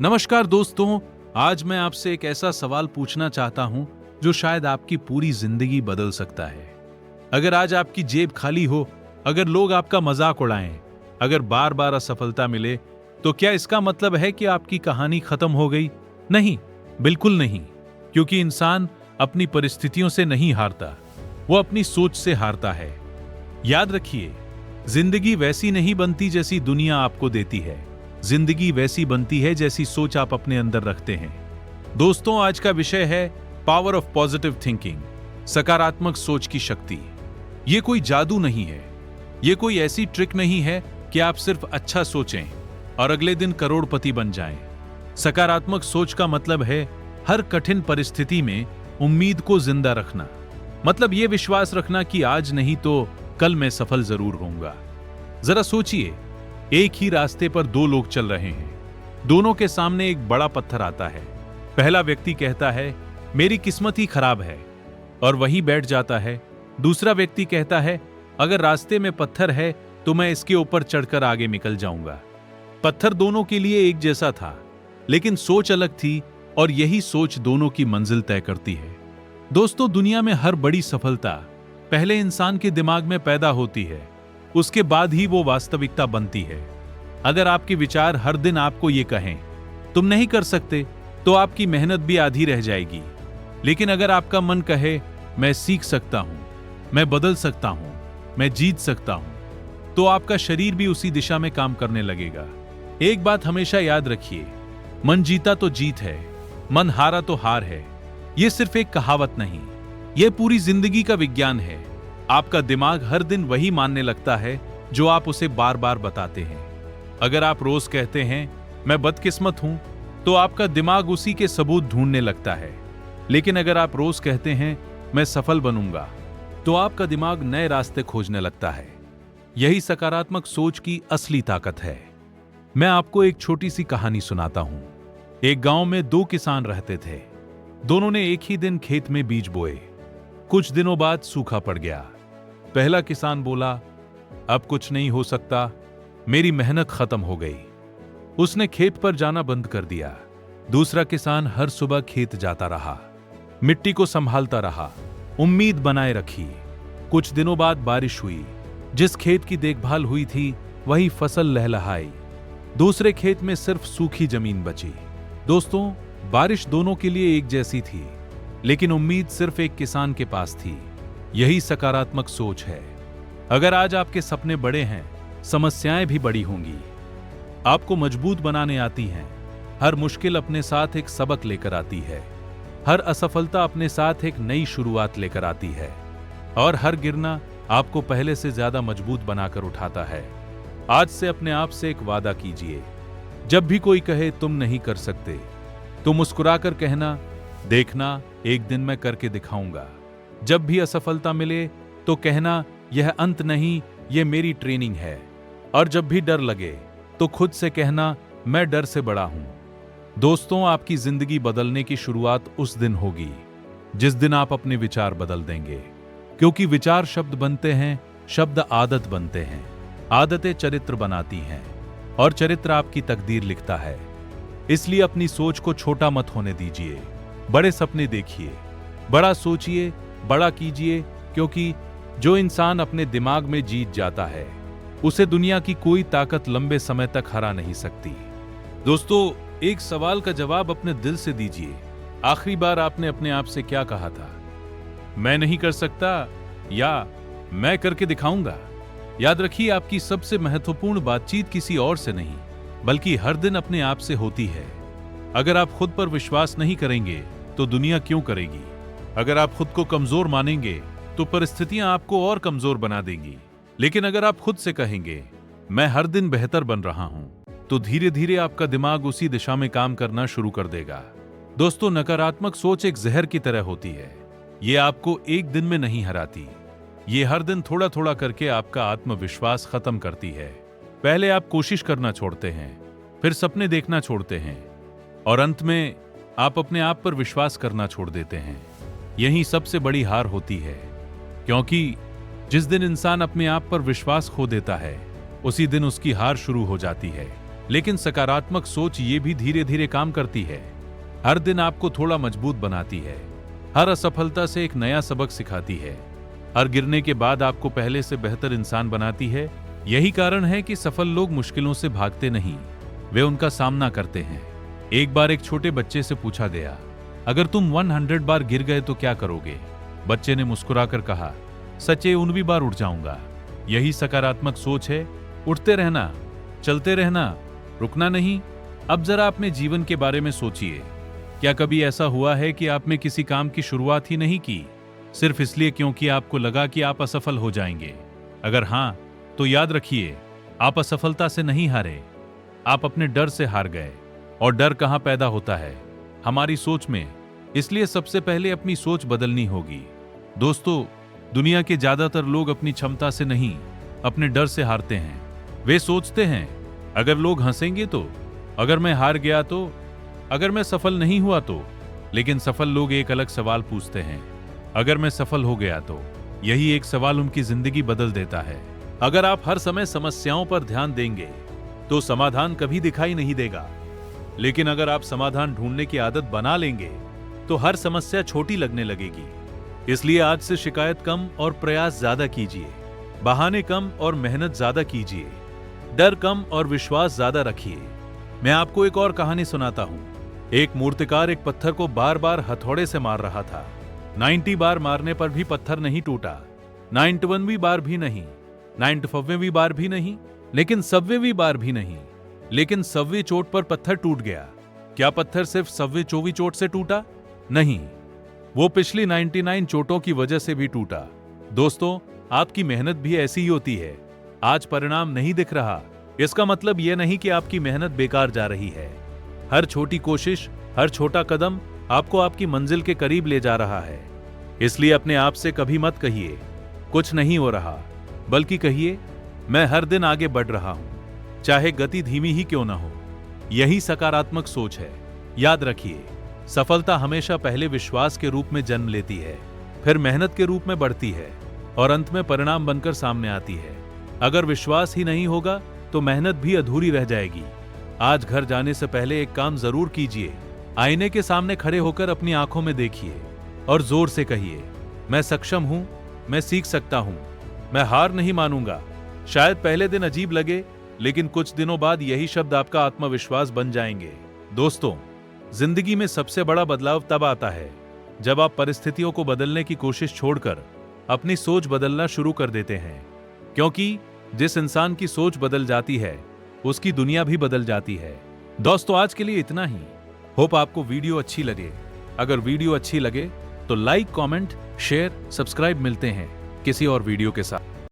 नमस्कार दोस्तों, आज मैं आपसे एक ऐसा सवाल पूछना चाहता हूं जो शायद आपकी पूरी जिंदगी बदल सकता है। अगर आज आपकी जेब खाली हो, अगर लोग आपका मजाक उड़ाएं, अगर बार बार असफलता मिले, तो क्या इसका मतलब है कि आपकी कहानी खत्म हो गई? नहीं, बिल्कुल नहीं। क्योंकि इंसान अपनी परिस्थितियों से नहीं हारता, वो अपनी सोच से हारता है। याद रखिए, जिंदगी वैसी नहीं बनती जैसी दुनिया आपको देती है। जिंदगी वैसी बनती है जैसी सोच आप अपने अंदर रखते हैं। दोस्तों, आज का विषय है पावर ऑफ पॉजिटिव थिंकिंग, सकारात्मक सोच की शक्ति। ये कोई जादू नहीं है, ये कोई ऐसी ट्रिक नहीं है कि आप सिर्फ अच्छा सोचें और अगले दिन करोड़पति बन जाएं। सकारात्मक सोच का मतलब है हर कठिन परिस्थिति में उम्मीद को जिंदा रखना। मतलब ये विश्वास रखना कि आज नहीं तो कल मैं सफल जरूर होऊंगा। जरा सोचिए, एक ही रास्ते पर दो लोग चल रहे हैं, दोनों के सामने एक बड़ा पत्थर आता है। पहला व्यक्ति कहता है मेरी किस्मत ही खराब है और वहीं बैठ जाता है। दूसरा व्यक्ति कहता है अगर रास्ते में पत्थर है तो मैं इसके ऊपर चढ़कर आगे निकल जाऊंगा। पत्थर दोनों के लिए एक जैसा था, लेकिन सोच अलग थी और यही सोच दोनों की मंजिल तय करती है। दोस्तों, दुनिया में हर बड़ी सफलता पहले इंसान के दिमाग में पैदा होती है, उसके बाद ही वो वास्तविकता बनती है। अगर आपके विचार हर दिन आपको ये कहें तुम नहीं कर सकते, तो आपकी मेहनत भी आधी रह जाएगी। लेकिन अगर आपका मन कहे मैं सीख सकता हूं, मैं बदल सकता हूं, मैं जीत सकता हूं, तो आपका शरीर भी उसी दिशा में काम करने लगेगा। एक बात हमेशा याद रखिए, मन जीता तो जीत है, मन हारा तो हार है। यह सिर्फ एक कहावत नहीं, यह पूरी जिंदगी का विज्ञान है। आपका दिमाग हर दिन वही मानने लगता है जो आप उसे बार बार बताते हैं। अगर आप रोज कहते हैं मैं बदकिस्मत हूं, तो आपका दिमाग उसी के सबूत ढूंढने लगता है। लेकिन अगर आप रोज कहते हैं मैं सफल बनूंगा, तो आपका दिमाग नए रास्ते खोजने लगता है। यही सकारात्मक सोच की असली ताकत है। मैं आपको एक छोटी सी कहानी सुनाता हूं। एक गांव में दो किसान रहते थे। दोनों ने एक ही दिन खेत में बीज बोए। कुछ दिनों बाद सूखा पड़ गया। पहला किसान बोला अब कुछ नहीं हो सकता, मेरी मेहनत खत्म हो गई। उसने खेत पर जाना बंद कर दिया। दूसरा किसान हर सुबह खेत जाता रहा, मिट्टी को संभालता रहा, उम्मीद बनाए रखी। कुछ दिनों बाद बारिश हुई। जिस खेत की देखभाल हुई थी वही फसल लहलहाई। दूसरे खेत में सिर्फ सूखी जमीन बची। दोस्तों, बारिश दोनों के लिए एक जैसी थी, लेकिन उम्मीद सिर्फ एक किसान के पास थी। यही सकारात्मक सोच है। अगर आज आपके सपने बड़े हैं, समस्याएं भी बड़ी होंगी। आपको मजबूत बनाने आती हैं। हर मुश्किल अपने साथ एक सबक लेकर आती है। हर असफलता अपने साथ एक नई शुरुआत लेकर आती है। और हर गिरना आपको पहले से ज्यादा मजबूत बनाकर उठाता है। आज से अपने आप से एक वादा कीजिए, जब भी कोई कहे तुम नहीं कर सकते, तो मुस्कुराकर कहना देखना एक दिन मैं करके दिखाऊंगा। जब भी असफलता मिले तो कहना यह अंत नहीं, यह मेरी ट्रेनिंग है। और जब भी डर लगे तो खुद से कहना मैं डर से बड़ा हूं। दोस्तों, आपकी जिंदगी बदलने की शुरुआत उस दिन होगी जिस दिन आप अपने विचार बदल देंगे। क्योंकि विचार शब्द बनते हैं, शब्द आदत बनते हैं, आदतें चरित्र बनाती हैं और चरित्र आपकी तकदीर लिखता है। इसलिए अपनी सोच को छोटा मत होने दीजिए। बड़े सपने देखिए, बड़ा सोचिए, बड़ा कीजिए। क्योंकि जो इंसान अपने दिमाग में जीत जाता है, उसे दुनिया की कोई ताकत लंबे समय तक हरा नहीं सकती। दोस्तों, एक सवाल का जवाब अपने दिल से दीजिए। आखिरी बार आपने अपने आप से क्या कहा था? मैं नहीं कर सकता या मैं करके दिखाऊंगा। याद रखिए, आपकी सबसे महत्वपूर्ण बातचीत किसी और से नहीं, बल्कि हर दिन अपने आप से होती है। अगर आप खुद पर विश्वास नहीं करेंगे तो दुनिया क्यों करेगी? अगर आप खुद को कमजोर मानेंगे तो परिस्थितियां आपको और कमजोर बना देंगी। लेकिन अगर आप खुद से कहेंगे मैं हर दिन बेहतर बन रहा हूं, तो धीरे धीरे आपका दिमाग उसी दिशा में काम करना शुरू कर देगा। दोस्तों, नकारात्मक सोच एक जहर की तरह होती है। ये आपको एक दिन में नहीं हराती, ये हर दिन थोड़ा थोड़ा करके आपका आत्मविश्वास खत्म करती है। पहले आप कोशिश करना छोड़ते हैं, फिर सपने देखना छोड़ते हैं और अंत में आप अपने आप पर विश्वास करना छोड़ देते हैं। यही सबसे बड़ी हार होती है। क्योंकि जिस दिन इंसान अपने आप पर विश्वास खो देता है, उसी दिन उसकी हार शुरू हो जाती है। लेकिन सकारात्मक सोच ये भी धीरे धीरे काम करती है। हर दिन आपको थोड़ा मजबूत बनाती है। हर असफलता से एक नया सबक सिखाती है। हर गिरने के बाद आपको पहले से बेहतर इंसान बनाती है। यही कारण है कि सफल लोग मुश्किलों से भागते नहीं, वे उनका सामना करते हैं। एक बार एक छोटे बच्चे से पूछा गया, अगर तुम 100 बार गिर गए तो क्या करोगे? बच्चे ने मुस्कुराकर कहा, सच्चे 19 बार उठ जाऊंगा। यही सकारात्मक सोच है। उठते रहना, चलते रहना, रुकना नहीं। अब जरा अपने जीवन के बारे में सोचिए। क्या कभी ऐसा हुआ है कि आपने किसी काम की शुरुआत ही नहीं की, सिर्फ इसलिए क्योंकि आपको लगा कि आप असफल हो जाएंगे? अगर हां, तो याद रखिए, आप असफलता से नहीं हारे, आप अपने डर से हार गए। और डर कहां पैदा होता है? हमारी सोच में। इसलिए सबसे पहले अपनी सोच बदलनी होगी। दोस्तों, दुनिया के ज्यादातर लोग अपनी क्षमता से नहीं, अपने डर से हारते हैं। वे सोचते हैं, अगर लोग हंसेंगे तो, अगर मैं हार गया तो, अगर मैं सफल नहीं हुआ तो। लेकिन सफल लोग एक अलग सवाल पूछते हैं, अगर मैं सफल हो गया तो। यही एक सवाल उनकी जिंदगी बदल देता है। अगर आप हर समय समस्याओं पर ध्यान देंगे तो समाधान कभी दिखाई नहीं देगा। लेकिन अगर आप समाधान ढूंढने की आदत बना लेंगे तो हर समस्या छोटी लगने लगेगी। इसलिए आज से शिकायत कम और प्रयास ज्यादा कीजिए। बहाने कम और मेहनत ज्यादा कीजिए। डर कम और विश्वास ज्यादा रखिए। मैं आपको एक और कहानी सुनाता हूं। एक मूर्तिकार एक पत्थर को बार बार हथौड़े से मार रहा था। 90 बार मारने पर भी पत्थर नहीं टूटा, 91वीं बार भी नहीं, 95वीं बार भी नहीं, लेकिन 100वीं बार भी नहीं। लेकिन 100वीं चोट पर पत्थर टूट गया। क्या पत्थर सिर्फ 100वीं 24 चोट से टूटा? नहीं, वो पिछली 99 चोटों की वजह से भी टूटा। दोस्तों, आपकी मेहनत भी ऐसी ही होती है। आज परिणाम नहीं दिख रहा, इसका मतलब यह नहीं कि आपकी मेहनत बेकार जा रही है। हर छोटी कोशिश, हर छोटा कदम आपको आपकी मंजिल के करीब ले जा रहा है। इसलिए अपने आप से कभी मत कहिए, कुछ नहीं हो रहा, बल्कि कहिए, मैं हर दिन आगे बढ़ रहा हूं, चाहे गति धीमी ही क्यों ना हो। यही सकारात्मक सोच है। याद रखिए, सफलता हमेशा पहले विश्वास के रूप में जन्म लेती है, फिर मेहनत के रूप में बढ़ती है और अंत में परिणाम बनकर सामने आती है। अगर विश्वास ही नहीं होगा तो मेहनत भी अधूरी रह जाएगी। आज घर जाने से पहले एक काम जरूर कीजिए। आईने के सामने खड़े होकर अपनी आंखों में देखिए और जोर से कहिए, मैं सक्षम हूं, मैं सीख सकता हूं, मैं हार नहीं मानूंगा। शायद पहले दिन अजीब लगे, लेकिन कुछ दिनों बाद यही शब्द आपका आत्मविश्वास बन जाएंगे। दोस्तों, जिंदगी में सबसे बड़ा बदलाव तब आता है जब आप परिस्थितियों को बदलने की कोशिश छोड़कर अपनी सोच बदलना शुरू कर देते हैं। क्योंकि जिस इंसान की सोच बदल जाती है, उसकी दुनिया भी बदल जाती है। दोस्तों, आज के लिए इतना ही। होप आपको वीडियो अच्छी लगे। अगर वीडियो अच्छी लगे तो लाइक, कमेंट, शेयर, सब्सक्राइब। मिलते हैं किसी और वीडियो के साथ।